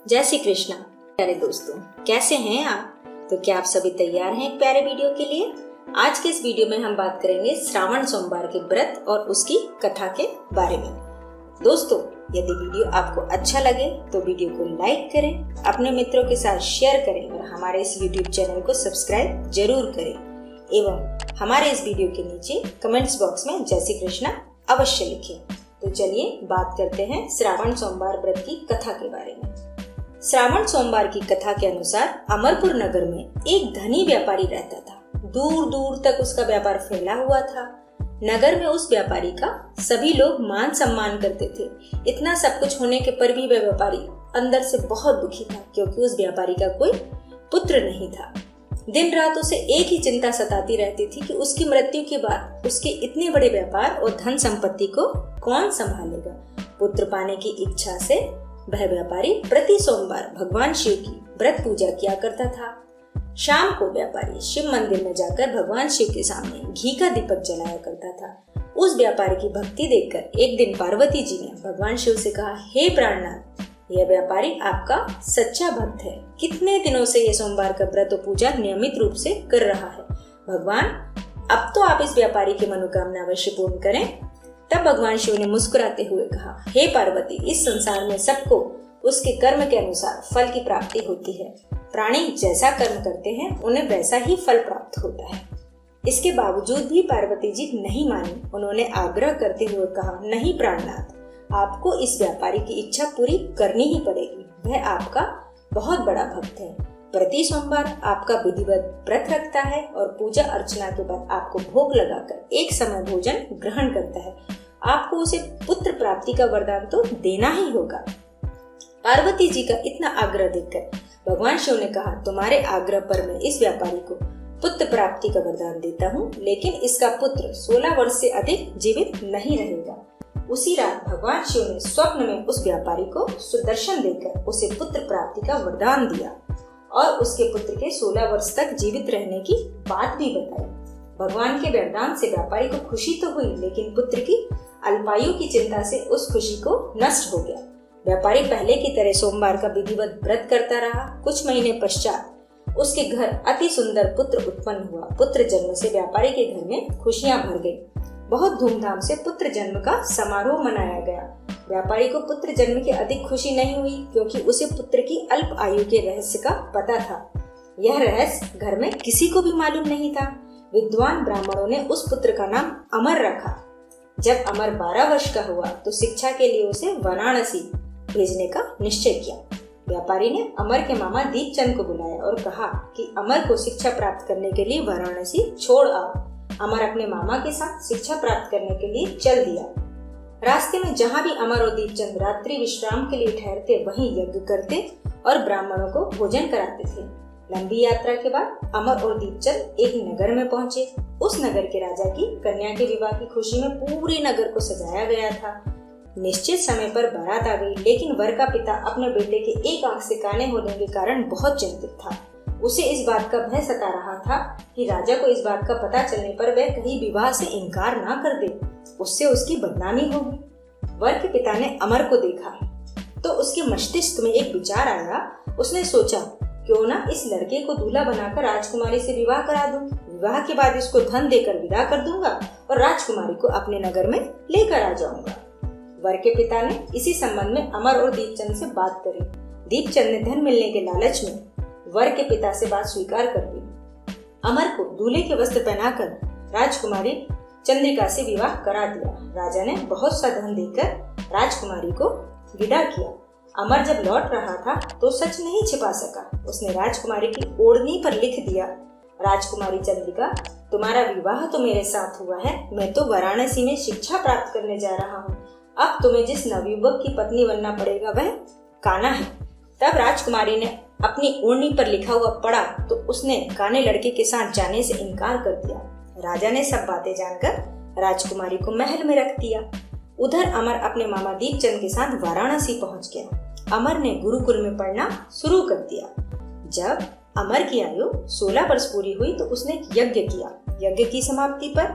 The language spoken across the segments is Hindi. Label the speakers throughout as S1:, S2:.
S1: जय श्री कृष्णा। प्यारे दोस्तों, कैसे हैं आप? तो क्या आप सभी तैयार हैं एक प्यारे वीडियो के लिए? आज के इस वीडियो में हम बात करेंगे श्रावण सोमवार के व्रत और उसकी कथा के बारे में। दोस्तों, यदि वीडियो आपको अच्छा लगे तो वीडियो को लाइक करें, अपने मित्रों के साथ शेयर करें और हमारे इस यूट्यूब चैनल को सब्सक्राइब जरूर करें एवं हमारे इस वीडियो के नीचे कमेंट्स बॉक्स में जय श्री कृष्णा अवश्य लिखें। तो चलिए बात करते हैं श्रावण सोमवार व्रत की कथा के बारे में। श्रावण सोमवार की कथा के अनुसार अमरपुर नगर में एक धनी व्यापारी रहता था। दूर दूर तक उसका व्यापार फैला हुआ था। नगर में उस व्यापारी का सभी लोग मान सम्मान करते थे। इतना सब कुछ होने के पर भी वह व्यापारी अंदर से बहुत दुखी था, क्योंकि उस व्यापारी का कोई पुत्र नहीं था। दिन रात उसे एक ही चिंता सताती रहती थी कि उसकी मृत्यु के बाद उसके इतने बड़े व्यापार और धन संपत्ति को कौन संभालेगा। पुत्र पाने की इच्छा से वह व्यापारी प्रति सोमवार भगवान शिव की व्रत पूजा किया करता था। शाम को व्यापारी शिव मंदिर में जाकर भगवान शिव के सामने घी का दीपक जलाया करता था। उस व्यापारी की भक्ति देखकर एक दिन पार्वती जी ने भगवान शिव से कहा, हे प्राणनाथ, यह व्यापारी आपका सच्चा भक्त है। कितने दिनों से ये सोमवार का व्रत और पूजा नियमित रूप से कर रहा है। भगवान, अब तो आप इस व्यापारी की मनोकामना अवश्य पूर्ण करें। तब भगवान शिव ने मुस्कुराते हुए कहा, हे पार्वती, इस संसार में सबको उसके कर्म के अनुसार फल की प्राप्ति होती है। प्राणी जैसा कर्म करते हैं उन्हें वैसा ही फल प्राप्त होता है। इसके बावजूद भी पार्वती जी नहीं मानी। उन्होंने आग्रह करते हुए कहा, नहीं प्राणनाथ, आपको इस व्यापारी की इच्छा पूरी करनी ही पड़ेगी। वह आपका बहुत बड़ा भक्त है। प्रति सोमवार आपका विधिवत व्रत रखता है और पूजा अर्चना के बाद आपको भोग लगाकर एक समय भोजन ग्रहण करता है। आपको उसे पुत्र प्राप्ति का वरदान तो देना ही होगा। पार्वती जी का इतना आग्रह देखकर भगवान शिव ने कहा, तुम्हारे आग्रह पर मैं इस व्यापारी को पुत्र प्राप्ति का वरदान देता हूँ, लेकिन इसका पुत्र 16 वर्ष से अधिक जीवित नहीं रहेगा। उसी रात भगवान शिव ने स्वप्न में उस व्यापारी को सुदर्शन देकर उसे पुत्र प्राप्ति का वरदान दिया और उसके पुत्र के 16 वर्ष तक जीवित रहने की बात भी बताई। भगवान के वरदान से व्यापारी को खुशी तो हुई, लेकिन पुत्र की अल्पायु की चिंता से उस खुशी को नष्ट हो गया। व्यापारी पहले की तरह सोमवार का विधिवत व्रत करता रहा। कुछ महीने पश्चात उसके घर अति सुंदर पुत्र उत्पन्न हुआ। पुत्र जन्म से व्यापारी के घर में खुशियां भर गई। बहुत धूमधाम से पुत्र जन्म का समारोह मनाया गया। व्यापारी को पुत्र जन्म की अधिक खुशी नहीं हुई, क्योंकि उसे पुत्र की अल्प आयु के रहस्य का पता था। यह रहस्य घर में किसी को भी मालूम नहीं था। विद्वान ब्राह्मणों ने उस पुत्र का नाम अमर रखा। जब अमर 12 वर्ष का हुआ तो शिक्षा के लिए उसे वाराणसी भेजने का निश्चय किया। व्यापारी ने अमर के मामा दीपचंद को बुलाया और कहा कि अमर को शिक्षा प्राप्त करने के लिए वाराणसी छोड़ आओ। अमर अपने मामा के साथ शिक्षा प्राप्त करने के लिए चल दिया। रास्ते में जहाँ भी अमर और दीपचंद रात्रि विश्राम के लिए ठहरते, वहीं यज्ञ करते और ब्राह्मणों को भोजन कराते थे। लंबी यात्रा के बाद अमर और दीपचंद एक नगर में पहुंचे। उस नगर के राजा की कन्या के विवाह की खुशी में पूरे नगर को सजाया गया था। निश्चित समय पर बारात आ गई, लेकिन वर का पिता अपने बेटे के एक आंख से काने होने के कारण बहुत चिंतित था। उसे इस बात का भय सता रहा था कि राजा को इस बात का पता चलने पर वह कहीं विवाह से इनकार ना कर दे, उससे उसकी बदनामी होगी। वर के पिता ने अमर को देखा तो उसके मस्तिष्क में एक विचार आया। उसने सोचा, क्यों ना इस लड़के को दूल्हा बनाकर राजकुमारी से विवाह करा दूं। विवाह के बाद इसको धन देकर विदा कर दूंगा और राजकुमारी को अपने नगर में लेकर आ जाऊंगा। वर के पिता ने इसी संबंध में अमर और दीपचंद से बात करी। दीपचंद ने धन मिलने के लालच में वर के पिता से बात स्वीकार कर ली। अमर को दूल्हे के वस्त्र पहनाकर राजकुमारी चंद्रिका से विवाह करा दिया। राजा ने बहुत सा धन देकर राजकुमारी को विदा किया। अमर जब लौट रहा था तो सच नहीं छिपा सका। उसने राजकुमारी की ओढ़नी पर लिख दिया, राजकुमारी चंद्रिका, तुम्हारा विवाह तो मेरे साथ हुआ है। मैं तो वाराणसी में शिक्षा प्राप्त करने जा रहा हूँ। अब तुम्हें जिस नवयुवक की पत्नी बनना पड़ेगा वह काना है। तब राजकुमारी ने अपनी ओढ़नी पर लिखा हुआ पढ़ा तो उसने काने लड़के के साथ जाने से इनकार कर दिया। राजा ने सब बातें जानकर राजकुमारी को महल में रख दिया। उधर अमर अपने मामा दीपचंद के साथ वाराणसी पहुंच गया। अमर ने गुरुकुल में पढ़ना शुरू कर दिया। जब अमर की आयु 16 वर्ष पूरी हुई तो उसने एक यज्ञ किया। यज्ञ की समाप्ति पर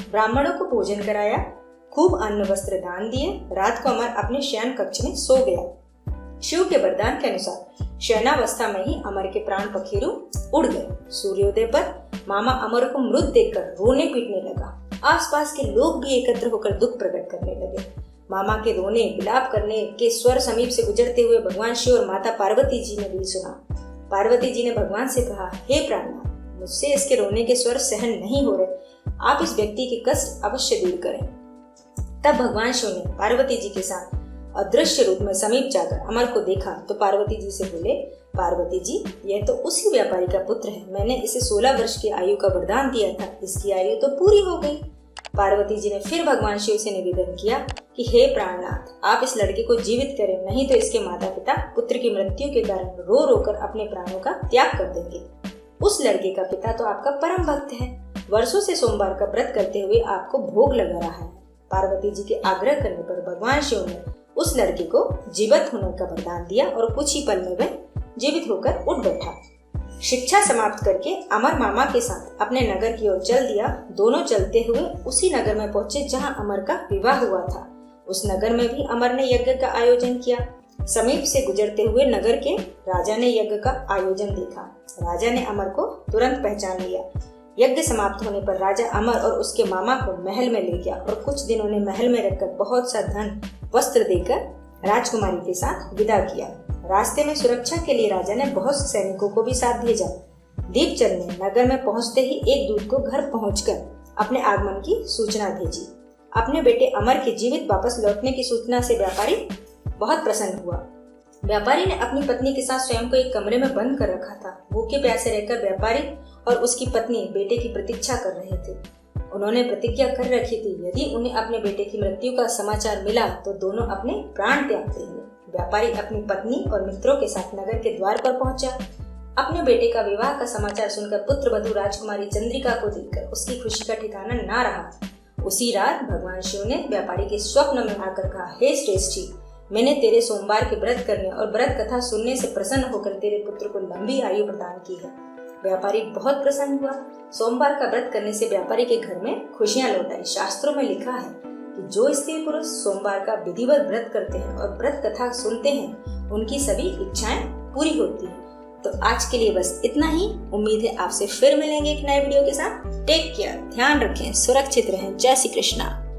S1: ब्राह्मणों को भोजन कराया, खूब अन्न वस्त्र दान दिए। रात को अमर अपने शयन कक्ष में सो गया। शिव के वरदान के अनुसार शयनावस्था में ही अमर के प्राण पखेरु उड़ गए। सूर्योदय पर मामा अमर को मृत देखकर रोने पीटने लगा। आसपास के लोग भी एकत्र होकर दुख प्रकट करने लगे। मामा के रोने विलाप करने के स्वर समीप से गुजरते हुए भगवान शिव और माता पार्वती जी ने भी सुना। पार्वती जी ने भगवान से कहा, हे प्राणनाथ, मुझसे इसके रोने के स्वर सहन नहीं हो रहे, आप इस व्यक्ति के कष्ट अवश्य दूर करें। तब भगवान शिव ने पार्वती जी के साथ अदृश्य रूप में समीप जाकर अमर को देखा तो पार्वती जी से बोले, पार्वती जी, यह तो उसी व्यापारी का पुत्र है। मैंने इसे 16 वर्ष की आयु का वरदान दिया था, इसकी आयु तो पूरी हो गई। पार्वती जी ने फिर भगवान शिव से निवेदन किया कि हे प्राणनाथ, आप इस लड़के को जीवित करें, नहीं तो इसके माता पिता पुत्र की मृत्यु के कारण रो रो कर अपने प्राणों का त्याग कर देंगे। उस लड़के का पिता तो आपका परम भक्त है, वर्षों से सोमवार का व्रत करते हुए आपको भोग लगा रहा है। पार्वती जी के आग्रह करने पर भगवान शिव ने उस लड़के को जीवित होने का वरदान दिया और कुछ ही पल में वह जीवित होकर उठ बैठा। शिक्षा समाप्त करके अमर मामा के साथ अपने नगर की ओर चल दिया। दोनों चलते हुए उसी नगर में पहुंचे जहां अमर का विवाह हुआ था। उस नगर में भी अमर ने यज्ञ का आयोजन किया। समीप से गुजरते हुए नगर के राजा ने यज्ञ का आयोजन देखा। राजा ने अमर को तुरंत पहचान लिया। यज्ञ समाप्त होने पर राजा अमर और उसके मामा को महल में ले गया और कुछ दिन उन्हें महल में रखकर बहुत सा धन वस्त्र देकर राजकुमारी के साथ विदा किया। रास्ते में सुरक्षा के लिए राजा ने बहुत से सैनिकों को भी साथ भेजा। दीपचंद ने नगर में पहुंचते ही एक दूत को घर पहुंचकर अपने आगमन की सूचना भेजी। अपने बेटे अमर के जीवित वापस लौटने की सूचना से व्यापारी बहुत प्रसन्न हुआ। व्यापारी ने अपनी पत्नी के साथ स्वयं को एक कमरे में बंद कर रखा था। भूखे प्यासे रहकर व्यापारी और उसकी पत्नी बेटे की प्रतीक्षा कर रहे थे। उन्होंने प्रतिज्ञा कर रखी थी, यदि उन्हें अपने बेटे की मृत्यु का समाचार मिला तो दोनों अपने प्राण त्याग देंगे। व्यापारी अपनी पत्नी और मित्रों के साथ नगर के द्वार पर पहुंचा। अपने बेटे का विवाह का समाचार सुनकर पुत्र वधू राजकुमारी चंद्रिका को देखकर उसकी खुशी का ठिकाना ना रहा। उसी रात भगवान शिव ने व्यापारी के स्वप्न में आकर कहा, हे श्रेष्ठी, मैंने तेरे सोमवार के व्रत करने और व्रत कथा सुनने से प्रसन्न होकर तेरे पुत्र को लंबी आयु प्रदान की है। व्यापारी बहुत प्रसन्न हुआ। सोमवार का व्रत करने से व्यापारी के घर में खुशियां लौट आई। शास्त्रों में लिखा है कि जो स्त्री पुरुष सोमवार का विधिवत व्रत करते हैं और व्रत कथा सुनते हैं, उनकी सभी इच्छाएं पूरी होती हैं। तो आज के लिए बस इतना ही। उम्मीद है आपसे फिर मिलेंगे एक नए वीडियो के साथ। टेक केयर, ध्यान रखें, सुरक्षित रहें। जय श्री कृष्णा।